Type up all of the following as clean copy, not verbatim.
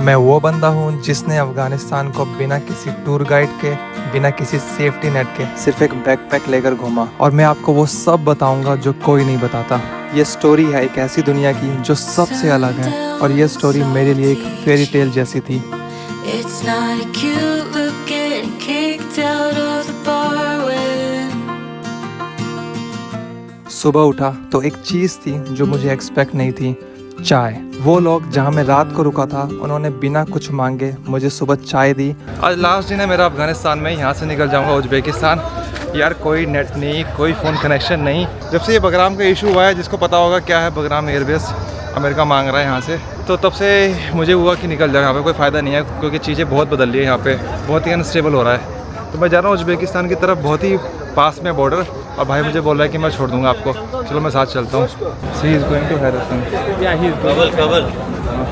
मैं वो बंदा हूँ जिसने अफगानिस्तान को बिना किसी टूर गाइड के, बिना किसी सेफ्टी नेट के सिर्फ एक बैकपैक लेकर घूमा, और मैं आपको वो सब बताऊंगा जो कोई नहीं बताता। ये स्टोरी है एक ऐसी दुनिया की जो सबसे अलग है, और ये स्टोरी मेरे लिए एक फेरी टेल जैसी थी। It's not a cute look getting kicked out of the bar when सुबह उठा तो एक चीज़ थी जो मुझे एक्सपेक्ट नहीं थी, चाय। वो लोग जहाँ मैं रात को रुका था उन्होंने बिना कुछ मांगे मुझे सुबह चाय दी। आज लास्ट दिन है मेरा अफगानिस्तान में, यहाँ से निकल जाऊँगा उज्बेकिस्तान। यार कोई नेट नहीं, कोई फ़ोन कनेक्शन नहीं। जब से ये बगराम का इशू हुआ है, जिसको पता होगा क्या है बगराम एयरबेस, अमेरिका मांग रहा है यहाँ से, तो तब से मुझे हुआ कि निकल जाए, यहाँ पे कोई फ़ायदा नहीं है क्योंकि चीज़ें बहुत बदल रही है, यहाँ पे बहुत ही अनस्टेबल हो रहा है। तो मैं जा रहा हूँ उज्बेकिस्तान की तरफ, बहुत ही पास में बॉर्डर, और भाई मुझे बोल रहा है कि मैं छोड़ दूंगा आपको। चलो मैं साथ चलता हूँ। She is going to Harrison. Yeah, he's Kabul.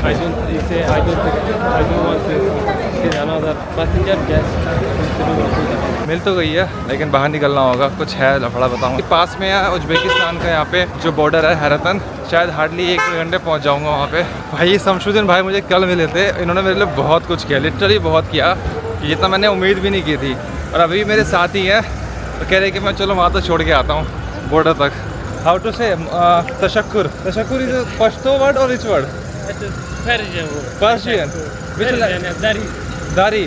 I don't. He say I don't want to kill another passenger. Just मिल तो गई है लेकिन बाहर निकलना होगा, कुछ है लफड़ा बताऊँगा। पास में है उज्बेकिस्तान का, यहाँ पे जो बॉर्डर है हैरतन, शायद हार्डली 1-2 घंटे पहुँच जाऊँगा वहाँ पे। भाई शमशुद्दीन भाई मुझे कल मिले थे, इन्होंने मेरे लिए बहुत कुछ किया, लिटरली बहुत किया, जितना मैंने उम्मीद भी नहीं की थी। और अभी मेरे साथ ही है, तो कह रहे कि मैं चलो वहाँ तक छोड़ के आता हूँ बॉर्डर तक। हाउ टू से तशक्कुर? तशक्कुर इज अ पश्तो वर्ड और which word? Persian. Persian. Dari. Dari.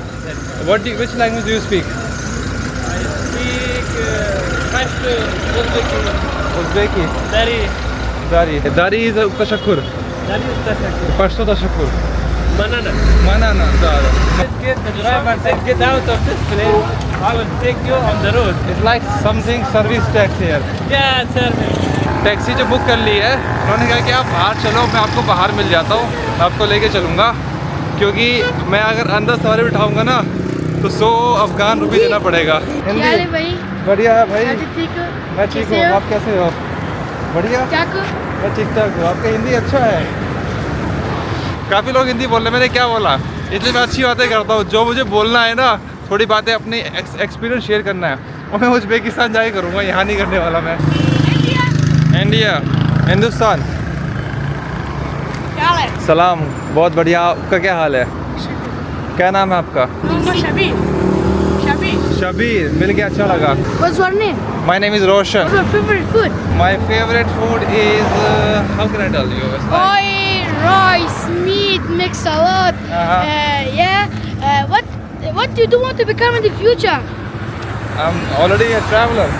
Which language do you speak? I speak Pashto, Uzbeki. Uzbeki. Dari. Dari. Dari is tashakkur. Dari is Tashakkur. Pashto tashakkur. Manana. Manana. Let's get the driver said get out of this place. I will take you on the road. It's like something service tax here. Yeah, sir. Taxi जो book कर ली है, उन्होंने कहा कि आप बाहर चलो, मैं आपको बाहर मिल जाता हूँ, मैं आपको लेके चलूँगा, क्योंकि मैं अगर अंदर सवारी बिठाऊँगा ना तो 100 अफगान रुपये देना पड़ेगा। क्या है भाई? बढ़िया है भाई। ठीक हो? मैं ठीक हूँ, कैसे हो? आप कैसे हो? बढ़िया। क्या को? मैं ठीक ठाक हूँ। आपका हिंदी अच्छा है। काफ़ी लोग हिंदी बोल रहे, मैंने क्या बोला, इसलिए मैं अच्छी बातें करता हूँ। जो मुझे बोलना है ना, थोड़ी बातें अपनी एक्सपीरियंस शेयर करना है, और मैं उज्बेकिस्तान जाके करूँगा, यहाँ नहीं करने वाला मैं। इंडिया, हिंदुस्तान। क्या है? सलाम, बहुत बढ़िया। आपका क्या हाल है? क्या नाम है आपका? शबीर। शबीर, मिल के अच्छा लगा। What's your name? My name is Roshan. What's your favorite food? My favorite food is how can I tell you? It's like, Oil, rice, meat, mixed salad. Uh-huh. What do you want to become in the future? I'm already a traveler.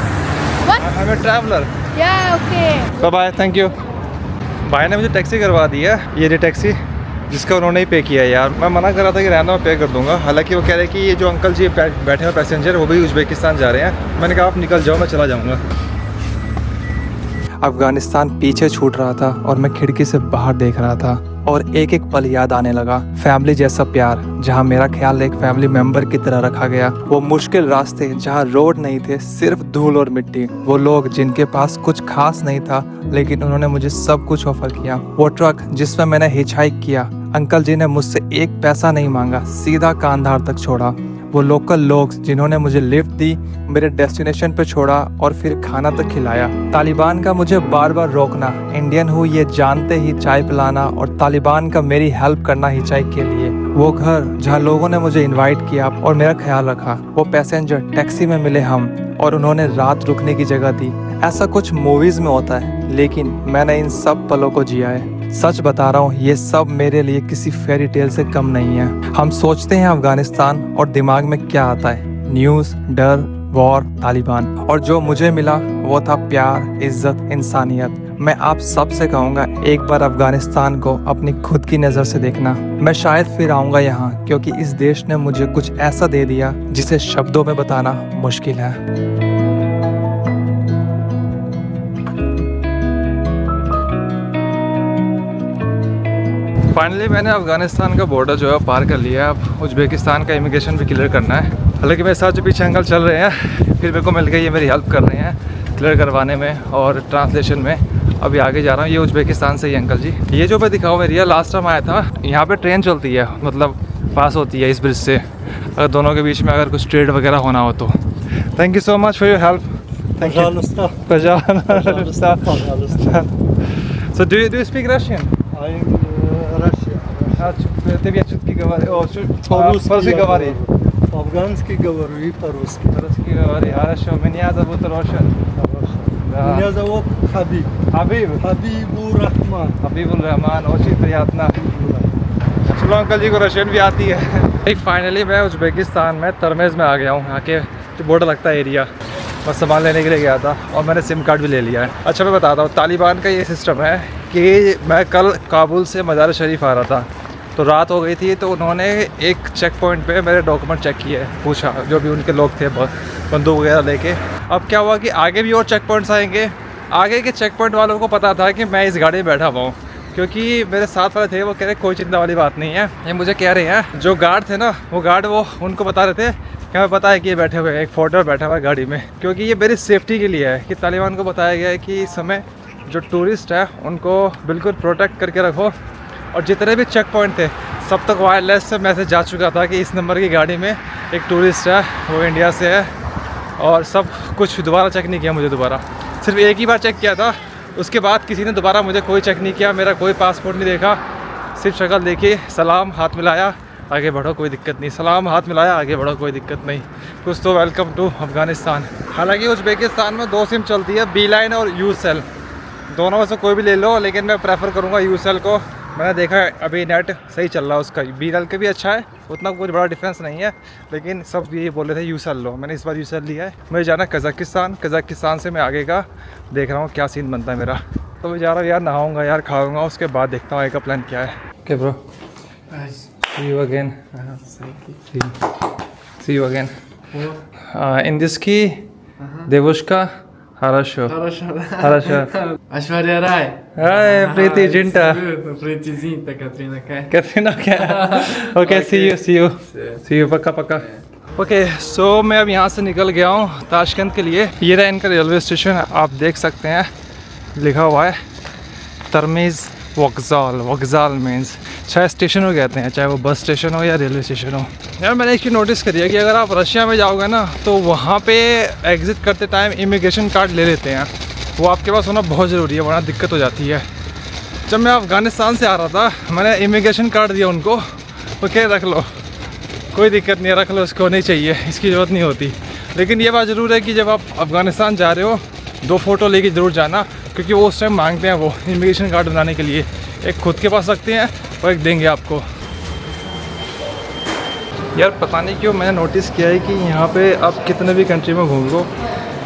What? I'm a traveler. Yeah, okay. Bye bye, thank you. भाई ने मुझे taxi करवा दी है, ये रही taxi, जिसका उन्होंने ही पे किया है। यार मैं मना कर रहा था कि रहना, मैं पे कर दूंगा, हालांकि वो कह रहे कि ये जो अंकल जी बैठे हुए पैसेंजर, वो भी उज्बेकिस्तान जा रहे हैं। मैंने कहा आप निकल जाओ, मैं चला जाऊंगा। अफगानिस्तान पीछे छूट रहा था और मैं खिड़की से बाहर देख रहा था, और एक एक पल याद आने लगा। फैमिली जैसा प्यार, जहाँ मेरा ख्याल एक फैमिली मेंबर की तरह रखा गया। वो मुश्किल रास्ते जहाँ रोड नहीं थे, सिर्फ धूल और मिट्टी। वो लोग जिनके पास कुछ खास नहीं था, लेकिन उन्होंने मुझे सब कुछ ऑफर किया। वो ट्रक जिसमें मैंने हिचहाइक किया, अंकल जी ने मुझसे 1 पैसा नहीं मांगा, सीधा कांधार तक छोड़ा। वो लोकल लोग जिन्होंने मुझे लिफ्ट दी, मेरे डेस्टिनेशन पे छोड़ा और फिर खाना तक खिलाया। तालिबान का मुझे बार बार रोकना, इंडियन हूँ ये जानते ही चाय पिलाना, और तालिबान का मेरी हेल्प करना हिचहाइक के लिए। वो घर जहाँ लोगों ने मुझे इनवाइट किया और मेरा ख्याल रखा। वो पैसेंजर टैक्सी में मिले हम, और उन्होंने रात रुकने की जगह दी। ऐसा कुछ मूवीज में होता है, लेकिन मैंने इन सब पलों को जिया है। सच बता रहा हूँ, ये सब मेरे लिए किसी फेरी टेल से कम नहीं है। हम सोचते हैं अफगानिस्तान और दिमाग में क्या आता है, न्यूज़, डर, वॉर, तालिबान, और जो मुझे मिला वो था प्यार, इज्जत, इंसानियत। मैं आप सब से कहूँगा, एक बार अफगानिस्तान को अपनी खुद की नज़र से देखना। मैं शायद फिर आऊँगा यहाँ, क्योंकि इस देश ने मुझे कुछ ऐसा दे दिया जिसे शब्दों में बताना मुश्किल है। फाइनली मैंने अफगानिस्तान का बॉर्डर जो है पार कर लिया। अब उज्बेकिस्तान का इमिग्रेशन भी क्लियर करना है। हालांकि मेरे साथ जो पीछे अंकल चल रहे हैं, फिर मेरे को मिल गई, ये मेरी हेल्प कर रहे हैं क्लियर करवाने में और ट्रांसलेशन में। अभी आगे जा रहा हूँ। ये उज्बेकिस्तान से ही अंकल जी। ये जो मैं दिखाऊँ एरिया, लास्ट टाइम आया था, यहाँ पे ट्रेन चलती है, मतलब पास होती है इस ब्रिज से, अगर दोनों के बीच में अगर कुछ ट्रेड वगैरह होना हो तो। Thank you so much for your help. Thank you. So do you speak Russian? Russia. अच्छा, Tebiyatçutki gavari. O şu По-русски я gavari. говорю. По-афгански говорю и по-русски. Русский gavari. Хорошо. Меня зовут Рошан. Да. Меня зовут Хабиб. Habib. Хабибур Рахман. Habibul Rahman очень приятно चलो अंकल जी को रशियन भी आती है भाई फाइनली मैं उज़्बेकिस्तान में तरमेज़ में आ गया हूँ यहाँ के जो बॉर्डर लगता है एरिया बस सामान लेने के लिए गया था और मैंने सिम कार्ड भी ले लिया है। अच्छा मैं बताता हूँ तालिबान का ये सिस्टम है कि मैं कल काबुल से मज़ार शरीफ आ रहा था तो रात हो गई थी तो उन्होंने एक चेक पॉइंट पे मेरे डॉक्यूमेंट चेक किए पूछा जो भी उनके लोग थे बंदूक वगैरह लेके। अब क्या हुआ कि आगे भी और चेक पॉइंट्स आएंगे। आगे के चेक पॉइंट वालों को पता था कि मैं इस गाड़ी में बैठा हुआ हूँ क्योंकि मेरे साथ वाले थे वो कह रहे कोई चिंता वाली बात नहीं है। ये मुझे कह रहे हैं जो गार्ड थे ना वो गार्ड वो उनको बता रहे थे कि हमें पता है कि ये बैठे हुए हैं एक फोटो बैठा हुआ है गाड़ी में क्योंकि ये मेरी सेफ्टी के लिए है कि तालिबान को बताया गया है कि इस समय जो टूरिस्ट है उनको बिल्कुल प्रोटेक्ट करके रखो। और जितने भी चेक पॉइंट थे सब तक वायरलेस से मैसेज जा चुका था कि इस नंबर की गाड़ी में एक टूरिस्ट है वो इंडिया से है और सब कुछ दोबारा चेक नहीं किया मुझे दोबारा सिर्फ एक ही बार चेक किया था। उसके बाद किसी ने दोबारा मुझे कोई चेक नहीं किया मेरा कोई पासपोर्ट नहीं देखा सिर्फ शक्ल देखी सलाम हाथ मिलाया आगे बढ़ो कोई दिक्कत नहीं सलाम हाथ मिलाया आगे बढ़ो कोई दिक्कत नहीं कुछ तो वेलकम टू अफ़गानिस्तान। हालांकि उज़्बेकिस्तान में 2 सिम चलती है बीलाइन और यूसेल दोनों में से कोई भी ले लो लेकिन मैं प्रेफर करूँगा यूसेल को। मैंने देखा है अभी नेट सही चल रहा है उसका बीएल का भी अच्छा है उतना कुछ बड़ा डिफरेंस नहीं है लेकिन सब ये बोल रहे थे यूसेल लो मैंने इस बार यूसेल लिया है। मुझे जाना कज़ाकिस्तान से मैं आगे का देख रहा हूँ क्या सीन बनता है मेरा तो मैं जा रहा हूँ यार नहाऊंगा यार खाऊंगा उसके बाद देखता हूँ आगे का प्लान क्या है। Okay bro see you again see you again indiski devushka хорошо Ashwarya Rai. Hi Preeti Jinta Preeti Zinta, Katrina Kaif. Katrina क्या ओके see you पक्का ओके सो मैं अब यहाँ से निकल गया हूँ ताशकंद के लिए। ये रहा इनका रेलवे स्टेशन आप देख सकते हैं लिखा हुआ है तरमीज़ वक्ज़ाल मीन्स चाहे स्टेशन हो कहते हैं चाहे वो बस स्टेशन हो या रेलवे स्टेशन हो। यार मैंने एक चीज़ नोटिस करी है कि अगर आप रशिया में जाओगे ना तो वहाँ पे एग्ज़िट करते टाइम इमिग्रेशन कार्ड ले लेते हैं वो आपके पास होना बहुत ज़रूरी है वरना दिक्कत हो जाती है। जब मैं अफ़गानिस्तान से आ रहा था मैंने इमिग्रेशन कार्ड दिया उनको वो कह रख लो कोई दिक्कत नहीं है रख लो इसको नहीं चाहिए इसकी ज़रूरत नहीं होती। लेकिन ये बात ज़रूर है कि जब आप अफ़गानिस्तान जा रहे हो 2 फ़ोटो लेके ज़रूर जाना क्योंकि वो उस टाइम मांगते हैं वो इमिग्रेशन कार्ड बनाने के लिए एक खुद के पास रखते हैं और एक देंगे आपको। यार पता नहीं क्यों मैंने नोटिस किया है कि यहाँ पे आप कितने भी कंट्री में घूम लो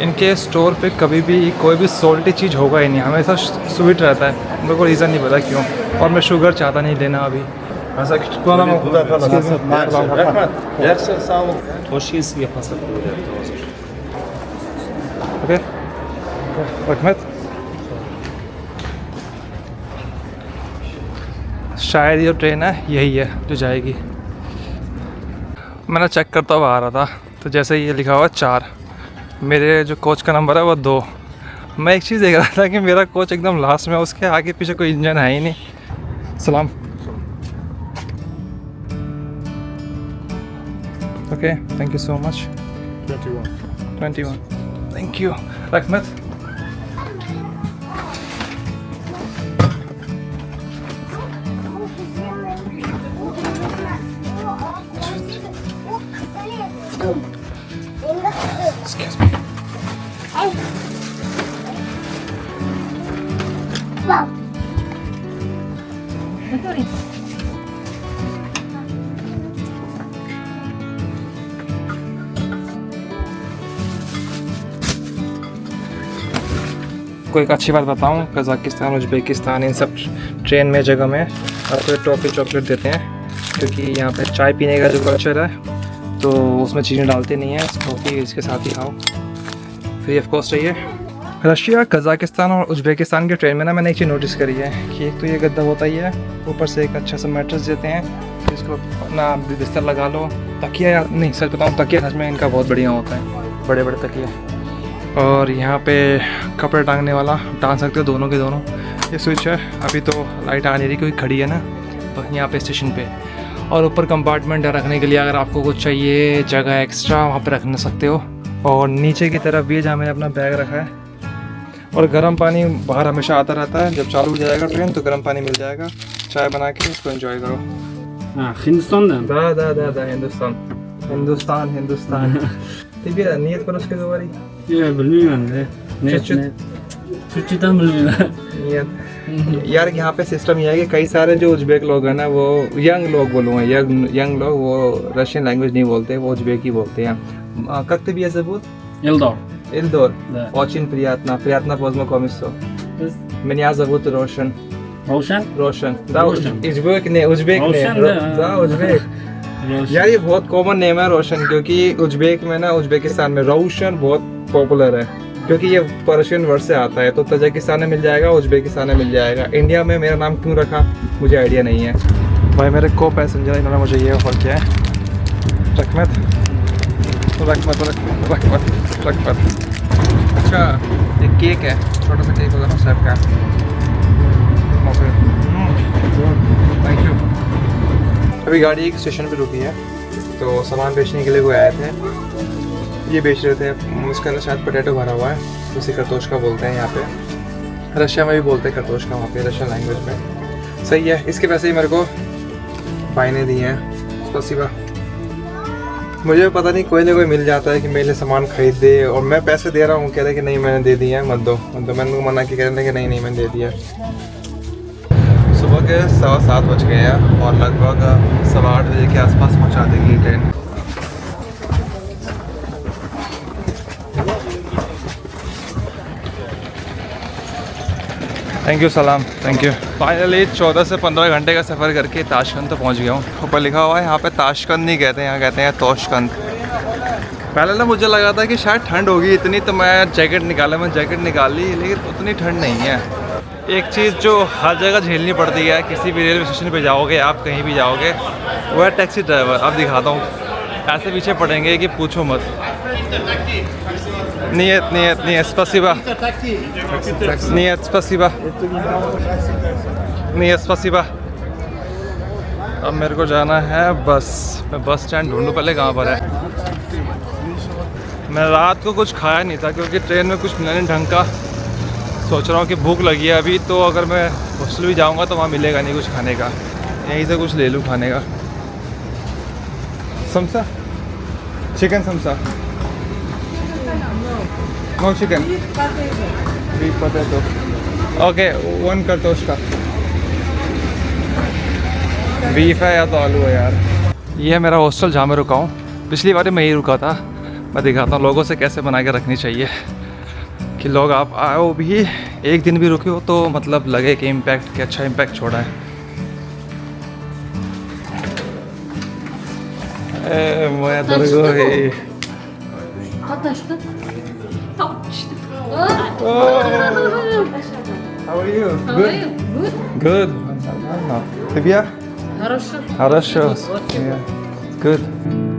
इनके स्टोर पे कभी भी कोई भी सॉल्टी चीज़ होगा ही नहीं हमेशा स्वीट रहता है। मेरे को रीज़न नहीं पता क्यों और मैं शुगर चाहता नहीं लेना अभी। ओके रहमत शायद ये ट्रेन है यही है जो जाएगी। मैंने चेक करता हुआ आ रहा था तो जैसे ये लिखा हुआ 4 मेरे जो कोच का नंबर है वो 2। मैं एक चीज़ देख रहा था कि मेरा कोच एकदम लास्ट में उसके आगे पीछे कोई इंजन है ही नहीं। सलाम okay thank you so much 21 thank you रहमत। Excuse me. कोई एक अच्छी बात बताऊं कज़ाकिस्तान उज़्बेकिस्तान इन सब ट्रेन में जगह में आपको टॉफ़ी चॉकलेट देते हैं क्योंकि यहाँ पे चाय पीने का जो कल्चर है तो उसमें चीज़ें डालते नहीं हैं टॉफ़ी इसके साथ ही खाओ फ्री ऑफ कॉस्ट चाहिए। रशिया कज़ाकिस्तान और उज़्बेकिस्तान के ट्रेन में ना मैंने एक चीज़ नोटिस करी है कि एक तो ये गद्दा होता ही है ऊपर से एक अच्छा सा मैट्रेस देते हैं फिर इसको अपना बिस्तर लगा लो। तकिया या नहीं सच बताऊँ तकिया सच में इनका बहुत बढ़िया होता है बड़े बड़े तकिया। और यहाँ पे कपड़े टांगने वाला टांग सकते हो दोनों के दोनों। ये स्विच है अभी तो लाइट आ नहीं रही क्योंकि खड़ी है ना तो यहाँ पे स्टेशन पे। और ऊपर कंपार्टमेंट है रखने के लिए अगर आपको कुछ चाहिए जगह एक्स्ट्रा वहाँ पे रख ना सकते हो। और नीचे की तरफ भी जहाँ मैंने अपना बैग रखा है। और गर्म पानी बाहर हमेशा आता रहता है जब चालू हो जाएगा ट्रेन तो गर्म पानी मिल जाएगा चाय बना के इसको एंजॉय करो। Ha, Hindistan'dan. Da, Hindustan. Tibi niyet karo uske dua bari. Yok, bilmiyorum ben de. Çıt. Türkçeden bilmiyorum. नियत यार यहाँ पे सिस्टम ये है कि कई सारे जो उज्बेक लोग हैं ना वो यंग लोग बोलूँगा यंग लोग वो रशियन लैंग्वेज नहीं बोलते वो उज्बेक ही बोलते हैं как ты меня зовут Eldar. Ильдор Да. очень приятно познакомиться Biz меня зовут Рошен Rovshan. да Рошен. उज्बेक ने Rovshan, да उज्बेक Rovshan. यार ये बहुत कॉमन नेम है रोशन क्योंकि उज्बेक में ना उज्बेकिस्तान में रोशन बहुत पॉपुलर है क्योंकि ये पर्शियन वर्ड से आता है तो तजाकिस्तान में मिल जाएगा उज्बेकिस्तान में मिल जाएगा इंडिया में मेरा नाम क्यों रखा मुझे आइडिया नहीं है भाई मेरे को पैसेंजर इन्होंने मुझे ये ऑफर किया है रकमत अच्छा एक केक है छोटा सा केक होगा ना सब का थैंक यू अभी गाड़ी एक स्टेशन पे रुकी है तो सामान बेचने के लिए वो आए थे ये बेच रहे थे उसके अंदर शायद पोटैटो भरा हुआ है उसी करतोश का बोलते हैं यहाँ पे रशिया में भी बोलते हैं करतोश का वहाँ पे रशियन लैंग्वेज में सही है इसके पैसे ही मेरे को भाई ने दिए हैं स्पसिबा मुझे पता नहीं कोई ना कोई मिल जाता है कि मेरे लिए सामान खरीद दे और मैं पैसे दे रहा हूँ कह रहे कि नहीं मैंने दे दिया है मत दो मैंने उनको मना कि कह रहे कि नहीं मैंने दे दिया सुबह के 7:15 बज गए हैं और लगभग 8:15 बजे के आसपास पहुँचा देगी ट्रेन थैंक यू सलाम थैंक यू फाइनली 14 से 15 घंटे का सफ़र करके ताशकंद तो पहुंच गया हूँ ऊपर लिखा हुआ है यहाँ पे ताशकंद नहीं कहते हैं यहाँ कहते हैं तोशकंद पहले ना मुझे लगा था कि शायद ठंड होगी इतनी तो मैं जैकेट निकाली लेकिन उतनी ठंड नहीं है एक चीज़ जो हर जगह झेलनी पड़ती है किसी भी रेलवे स्टेशन पे जाओगे आप कहीं भी जाओगे वो है टैक्सी ड्राइवर अब दिखाता हूँ ऐसे पीछे पड़ेंगे कि पूछो मत Нет, спасибо. Нет, спасибо. Нет, спасибо. अब मेरे को जाना है बस मैं बस स्टैंड ढूंढूं पहले कहाँ पर है मैं रात को कुछ खाया नहीं था क्योंकि ट्रेन में कुछ मिला नहीं ढंग का सोच रहा हूँ कि भूख लगी है अभी तो अगर मैं हॉस्टल भी जाऊँगा तो वहाँ मिलेगा नहीं कुछ खाने का यहीं से कुछ ले लूँ खाने का samosa chicken samosa No chicken. Beef potato. Okay, 1 करतोश का बीफ है या तो आलू है यार ये है मेरा हॉस्टल जहाँ मैं रुका हूँ पिछली बार मैं यही रुका था मैं दिखाता हूँ लोगों से कैसे बना के रखनी चाहिए कि लोग आप आओ भी एक दिन भी रुके हो तो मतलब लगे कि इम्पैक्ट कि अच्छा इम्पैक्ट छोड़ा है मैं दर्गो है How are you? Good. Тебе? Хорошо. Yeah. Good.